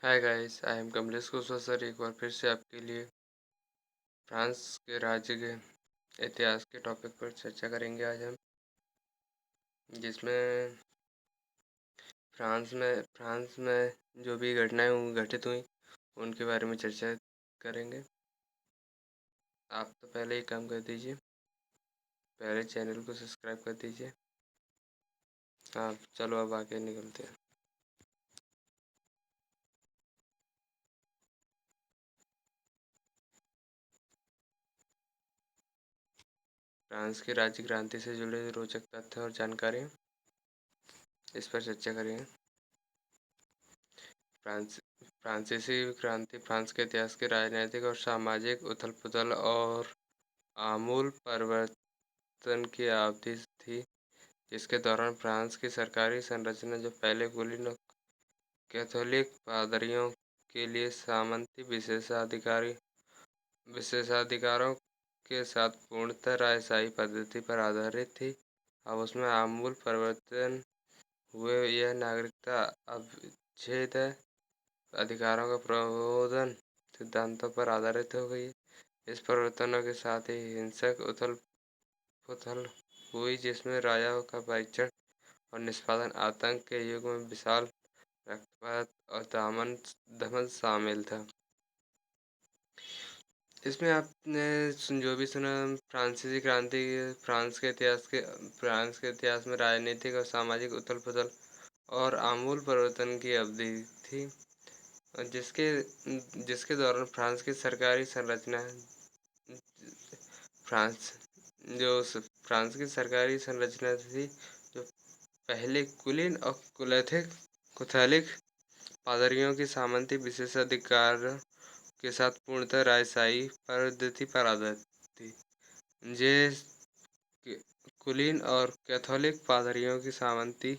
Hi guys, I am Kamlesh Kushwaha sir. एक बार फिर से आपके लिए फ्रांस के राज्य के इतिहास के टॉपिक पर चर्चा करेंगे आज हम, जिसमें फ्रांस में जो भी घटनाएं घटित हुई उनके बारे में चर्चा करेंगे। आप तो पहले ही काम कर दीजिए, पहले चैनल को सब्सक्राइब कर दीजिए। हाँ, चलो अब आगे निकलते हैं। फ्रांस की राज्य क्रांति से जुड़े रोचक तथ्य और जानकारी इस पर चर्चा करेंगे। फ्रांस फ्रांसीसी क्रांति फ्रांस के इतिहास के राजनीतिक और सामाजिक उथल-पुथल और आमूल परिवर्तन की अवधि थी, जिसके दौरान फ्रांस की सरकारी संरचना, जो पहले कुलीन और कैथोलिक पादरियों के लिए सामंती विशेषाधिकारों के साथ पूर्णतः राजशाही पद्धति पर आधारित थी, अब उसमें आमूल परिवर्तन हुए। यह नागरिकता अवच्छेद अधिकारों का प्रबोधन सिद्धांतों पर आधारित हो गई। इस परिवर्तनों के साथ ही हिंसक उथल-पुथल हुई, जिसमें राजाओं का परीक्षण और निष्पादन, आतंक के युग में विशाल रक्तपात और दमन शामिल था। इसमें आपने जो भी सुना, फ्रांसीसी क्रांति फ्रांस के इतिहास में राजनीतिक और सामाजिक उथल-पुथल और आमूल परिवर्तन की अवधि थी, और जिसके दौरान फ्रांस की सरकारी संरचना फ्रांस फ्रांस की सरकारी संरचना थी, जो पहले कुलीन और कैथोलिक पादरियों की सामंती विशेषाधिकार के साथ पूर्णतः राजशाही पद्धति पर आधारित थी। ये कुलीन और कैथोलिक पादरियों की सामंती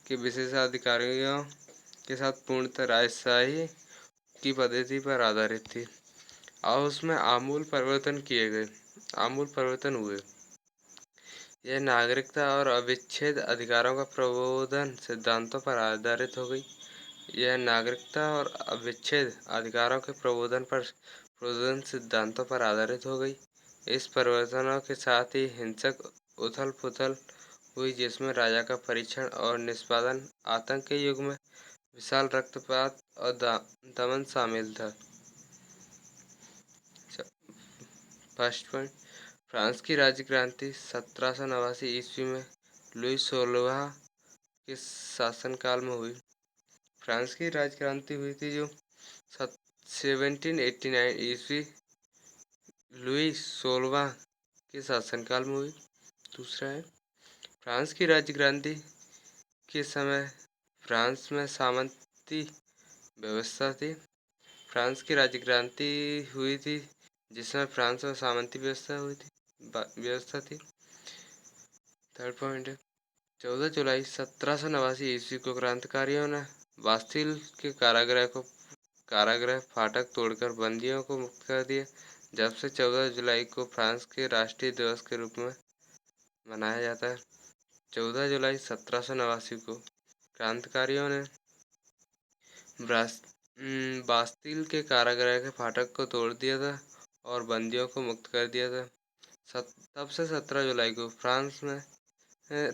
के विशेषाधिकारियों के साथ पूर्णतः राजशाही की पद्धति पर आधारित थी, और उसमें आमूल परिवर्तन हुए। यह नागरिकता और अविच्छेद अधिकारों का प्रबोधन सिद्धांतों पर आधारित हो गई। यह नागरिकता और अविच्छेद अधिकारों के प्रबोधन सिद्धांतों पर आधारित हो गई। इस परिवर्तनों के साथ ही हिंसक उथल-पुथल हुई, जिसमें राजा का परीक्षण और निष्पादन, आतंक के युग में विशाल रक्तपात और दमन शामिल था। फर्स्ट पॉइंट, फ्रांस की राज्य क्रांति 1789 ईस्वी में लुई 16वां के शासनकाल में हुई। फ्रांस की राज्य क्रांति हुई थी जो 1789 ईस्वी लुई 16वां के शासनकाल में हुई। दूसरा है, फ्रांस की राज्य क्रांति के समय फ्रांस में सामंती व्यवस्था थी। फ्रांस की राज्य क्रांति हुई थी जिसमें फ्रांस में सामंती व्यवस्था थी। थर्ड पॉइंट है, 14 जुलाई 1789 ईस्वी को क्रांतिकारियों ने बास्तिल के कारागृह फाटक तोड़कर बंदियों को मुक्त कर दिया, जब से 14 जुलाई को फ्रांस के राष्ट्रीय दिवस के रूप में मनाया जाता है। 14 जुलाई 1789 को क्रांतिकारियों ने बास्तिल के कारागृह के फाटक को तोड़ दिया था और बंदियों को मुक्त कर दिया था। तब से 17 जुलाई को फ्रांस में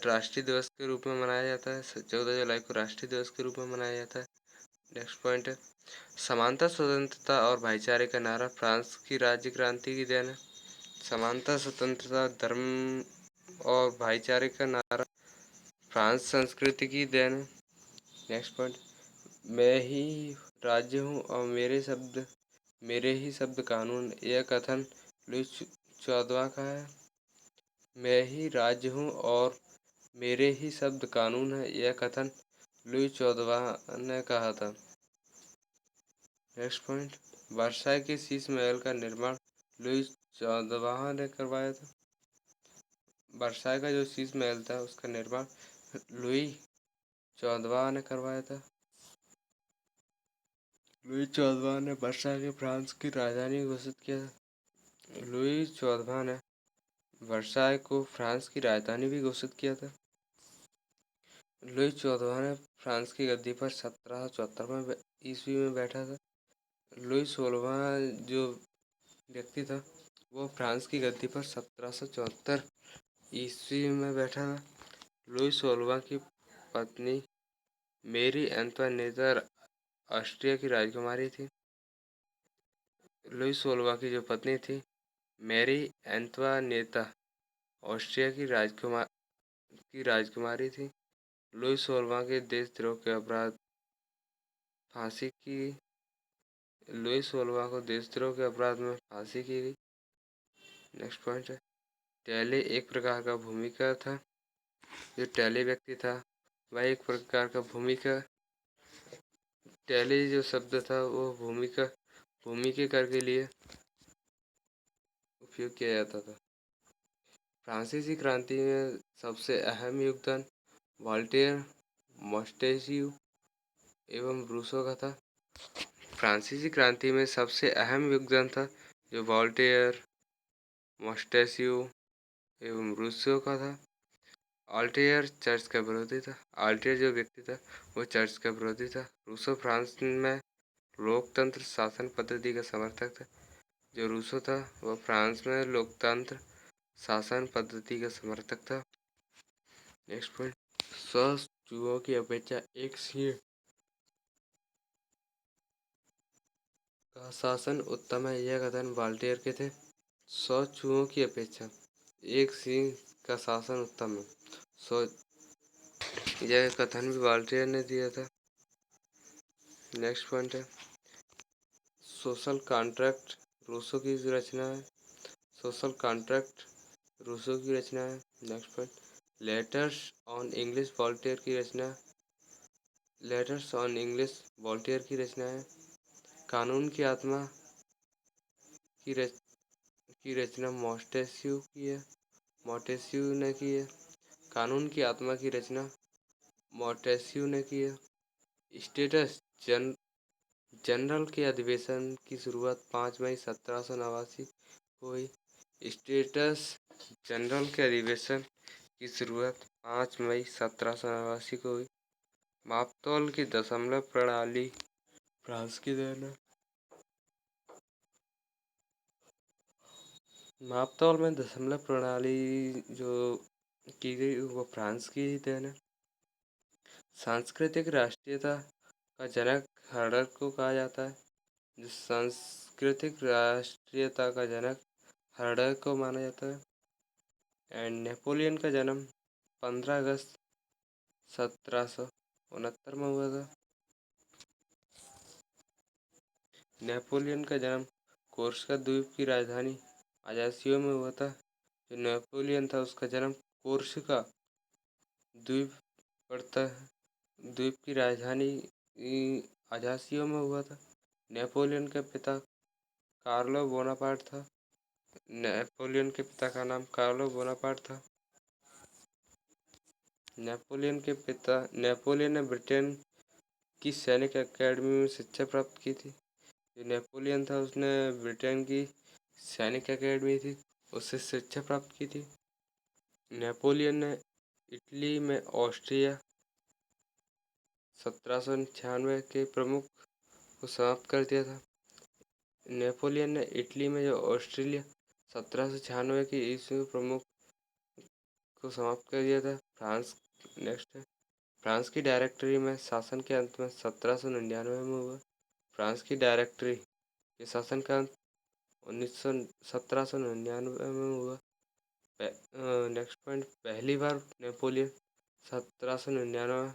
राष्ट्रीय दिवस के रूप में मनाया जाता है। 14 जुलाई को राष्ट्रीय दिवस के रूप में मनाया जाता है। नेक्स्ट पॉइंट है, समानता, स्वतंत्रता और भाईचारे का नारा फ्रांस की राज्य क्रांति की देन है। समानता, स्वतंत्रता, धर्म और भाईचारे का नारा फ्रांस संस्कृति की देन है। नेक्स्ट पॉइंट, मैं ही राज्य हूँ और मेरे ही शब्द कानून, यह कथन लुई 14वां का है। मैं ही राज्य हूँ और मेरे ही शब्द कानून है, यह कथन लुई 14वां ने कहा था। नेक्स्ट पॉइंट, वर्साई के शीश महल का निर्माण लुई 14वां ने करवाया था। वर्साई का जो शीश महल था उसका निर्माण लुई 14वां ने करवाया था। लुई 14वां ने वर्साई के फ्रांस की राजधानी घोषित किया था। लुई 14वां ने वर्साई को फ्रांस की राजधानी भी घोषित किया था। लुई चौदहवां ने फ्रांस की गद्दी पर 1774 में ईस्वी में बैठा था। लुई सोलहवां जो व्यक्ति था वो फ्रांस की गद्दी पर 1774 ईस्वी में बैठा था। लुई सोलहवां की पत्नी मेरी एंतोनेटा ऑस्ट्रिया की राजकुमारी थी। लुई सोलहवां की जो पत्नी थी मैरी एंतोनेटा ऑस्ट्रिया की राजकुमारी थी। लुई सोलहवां के देशद्रोह के अपराध फांसी की लुई सोलहवां को देशद्रोह के अपराध में फांसी की गई। नेक्स्ट पॉइंट है टैली एक प्रकार का भूमिका था। जो टैली व्यक्ति था वह एक प्रकार का भूमिका टैली जो शब्द था वो भूमि के कर के लिए उपयोग किया जाता था। फ्रांसीसी क्रांति में सबसे अहम योगदान वॉल्टेयर, मोंटेस्क्यू एवं रूसो का था। फ्रांसीसी क्रांति में सबसे अहम योगदान था जो वॉल्टेयर, मोंटेस्क्यू एवं रूसो का था। ऑल्टेयर चर्च का विरोधी था। ऑल्टेयर जो व्यक्ति था वो चर्च का विरोधी था। रूसो फ्रांस में लोकतंत्र शासन पद्धति का समर्थक था। जो रूसो था वह फ्रांस में लोकतंत्र शासन पद्धति का समर्थक था। नेक्स्ट पॉइंट 100 चूहों की अपेक्षा एक सिंह का शासन उत्तम है, यह कथन वॉल्टेयर के थे। 100 चूहों की अपेक्षा एक सिंह का शासन उत्तम है, 100 यह कथन भी वॉल्टेयर ने दिया था। नेक्स्ट पॉइंट है सोशल कॉन्ट्रैक्ट रूसो की रचना है। सोशल कॉन्ट्रैक्ट रूसो की रचना है। Next point letters on English Voltaire की रचना लेटर्स ऑन इंग्लिश वॉल्टेयर की रचना है। कानून की आत्मा की रचना मोंटेस्क्यू ने की है। कानून की आत्मा की रचना मोंटेस्क्यू ने की है। स्टेटस जनरल के अधिवेशन की शुरुआत 5 मई 1789 को हुई। स्टेटस जनरल के अधिवेशन की शुरुआत 5 मई 1789 को हुई। मापतौल की दशमलव प्रणाली फ्रांस की देन है। मापतौल में दशमलव प्रणाली जो की गई वो फ्रांस की ही देन है। सांस्कृतिक राष्ट्रीयता का जनक हर्डर को कहा जाता है। जो सांस्कृतिक राष्ट्रीयता का जनक हर्डर को माना जाता है। एंड नेपोलियन का जन्म 15 अगस्त 1769 में हुआ था। नेपोलियन का जन्म कोर्सिका द्वीप की राजधानी अजासियो में हुआ था। जो नेपोलियन था उसका जन्म कोर्सिका द्वीप पड़ता है द्वीप की राजधानी अजासियो में हुआ था। नेपोलियन के पिता कार्लो बोनापार्ट था। नेपोलियन के पिता का नाम कार्लो बोनापार्ट था। नेपोलियन ने ब्रिटेन की सैनिक अकेडमी में शिक्षा प्राप्त की थी। जो नेपोलियन था उसने ब्रिटेन की सैनिक अकेडमी थी उससे शिक्षा प्राप्त की थी। नेपोलियन ने इटली में ऑस्ट्रिया 1796 के प्रमुख को समाप्त कर दिया था। नेपोलियन ने इटली में जो ऑस्ट्रेलिया 1796 के ईस्वी प्रमुख को समाप्त कर दिया था। फ्रांस नेक्स्ट है फ्रांस की डायरेक्टरी में शासन के अंत में 1799 में हुआ। फ्रांस की डायरेक्टरी के शासन का अंत 1799 में हुआ। नेक्स्ट पॉइंट पहली बार नेपोलियन 1799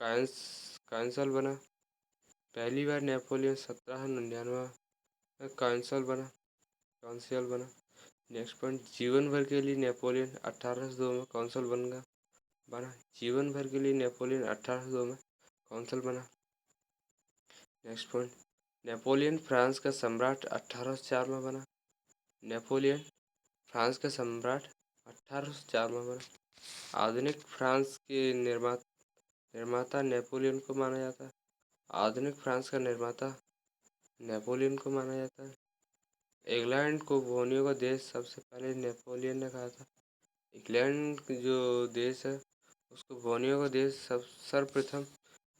कांसल बना। पहली बार नेपोलियन 1799 में कांसल बना। नेक्स्ट पॉइंट जीवन भर के लिए नेपोलियन 1802 में कांसल बना। जीवन भर के लिए नेपोलियन 1802 में कांसल बना। नेक्स्ट पॉइंट नेपोलियन फ्रांस का सम्राट 1804 में बना। नेपोलियन फ्रांस का सम्राट 1804 में बना। आधुनिक फ्रांस के निर्माता नेपोलियन को माना जाता है। आधुनिक फ्रांस का निर्माता नेपोलियन को माना जाता है। इंग्लैंड को भूनियों का देश सबसे पहले नेपोलियन ने कहा था। इंग्लैंड जो देश है उसको बोनियो का देश सब सर्वप्रथम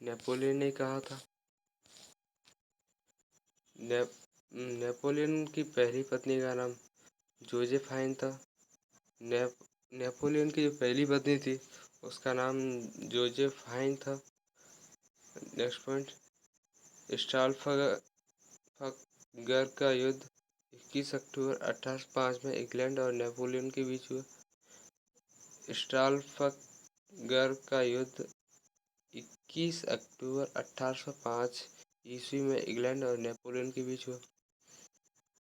नेपोलियन ने कहा था। ने, नेपोलियन की पहली पत्नी का नाम जोजेफाइन था। ने, नेपोलियन की जो पहली पत्नी थी उसका नाम जोजेफाइन था। नेक्स्ट पॉइंट, स्टालफगर का युद्ध 21 अक्टूबर 1805 में इंग्लैंड और नेपोलियन के बीच हुआ। स्टालफगर का युद्ध 21 अक्टूबर 1805 ईस्वी में इंग्लैंड और नेपोलियन के बीच हुआ।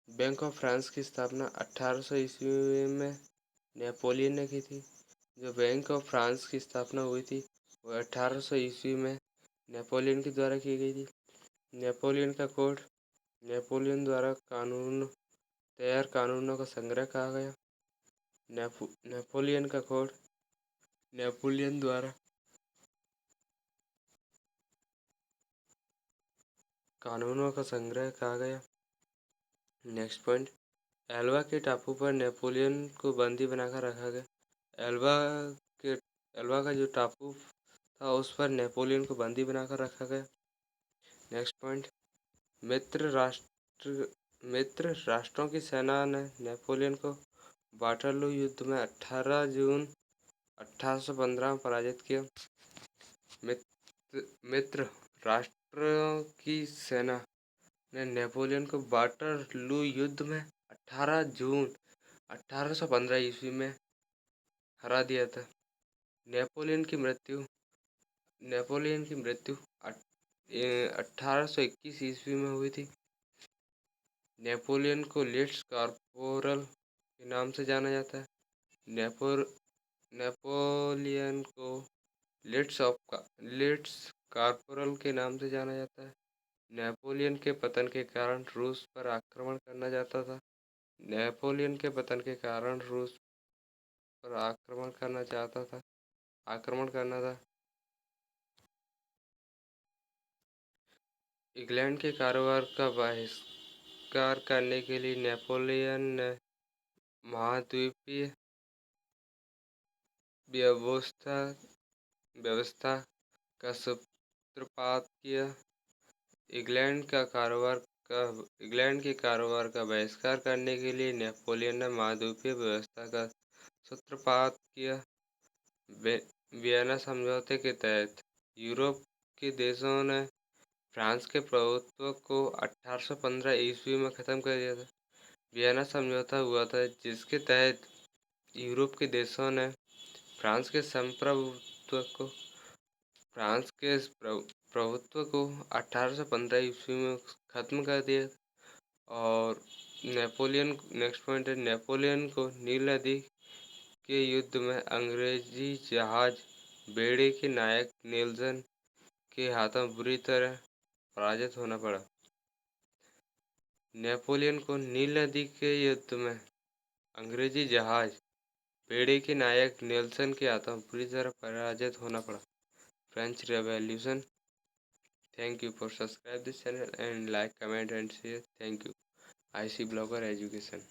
बैंक ऑफ फ्रांस की स्थापना 1800 ईस्वी में नेपोलियन ने की थी। जो बैंक ऑफ फ्रांस की स्थापना हुई थी वो 1800 ईस्वी में नेपोलियन के द्वारा की गई थी। नेपोलियन का कोड नेपोलियन द्वारा तैयार कानूनों का संग्रह कहा गया। नेपोलियन का कोड नेपोलियन द्वारा कानूनों का संग्रह कहा गया। नेक्स्ट पॉइंट, एल्बा के टापू पर नेपोलियन को बंदी बनाकर रखा गया। के एल्बा का जो टापू था उस पर नेपोलियन को बंदी बनाकर रखा गया। नेक्स्ट पॉइंट, मित्र राष्ट्रों की सेना ने नेपोलियन को वाटरलू युद्ध में 18 जून 1815 में पराजित किया। मित्र राष्ट्रों की सेना ने नेपोलियन को वाटरलू युद्ध में 18 जून 1815 ईस्वी में हरा दिया था। नेपोलियन की मृत्यु 1821 ईस्वी में हुई थी। नेपोलियन को लिट्स कॉर्पोरल के नाम से जाना जाता है। नेपोलियन को लिट्स कॉर्पोरल के नाम से जाना जाता है। नेपोलियन के पतन के कारण रूस पर आक्रमण करना चाहता था। नेपोलियन के पतन के कारण रूस पर आक्रमण करना था। इंग्लैंड के कारोबार का बहिष्कार करने के लिए नेपोलियन ने महाद्वीपीय व्यवस्था का सूत्रपात किया। इंग्लैंड के कारोबार का बहिष्कार करने के लिए नेपोलियन ने महाद्वीपीय व्यवस्था का सूत्रपात किया। वियना समझौते के तहत यूरोप के देशों ने फ्रांस के प्रभुत्व को 1815 ईस्वी में ख़त्म कर दिया था। वियना समझौता हुआ था जिसके तहत यूरोप के देशों ने फ्रांस के प्रभुत्व को 1815 ईस्वी में ख़त्म कर दिया। और नेक्स्ट पॉइंट है, नेपोलियन को नील नदी के युद्ध में अंग्रेजी जहाज बेड़े के नायक नेल्सन के हाथों बुरी तरह पराजित होना पड़ा। नेपोलियन को नील नदी के युद्ध में अंग्रेजी जहाज बेड़े के नायक नेल्सन के हाथों बुरी तरह पराजित होना पड़ा। French revolution. Thank you for subscribe this channel and like, comment and share. Thank you. IC Blogger Education.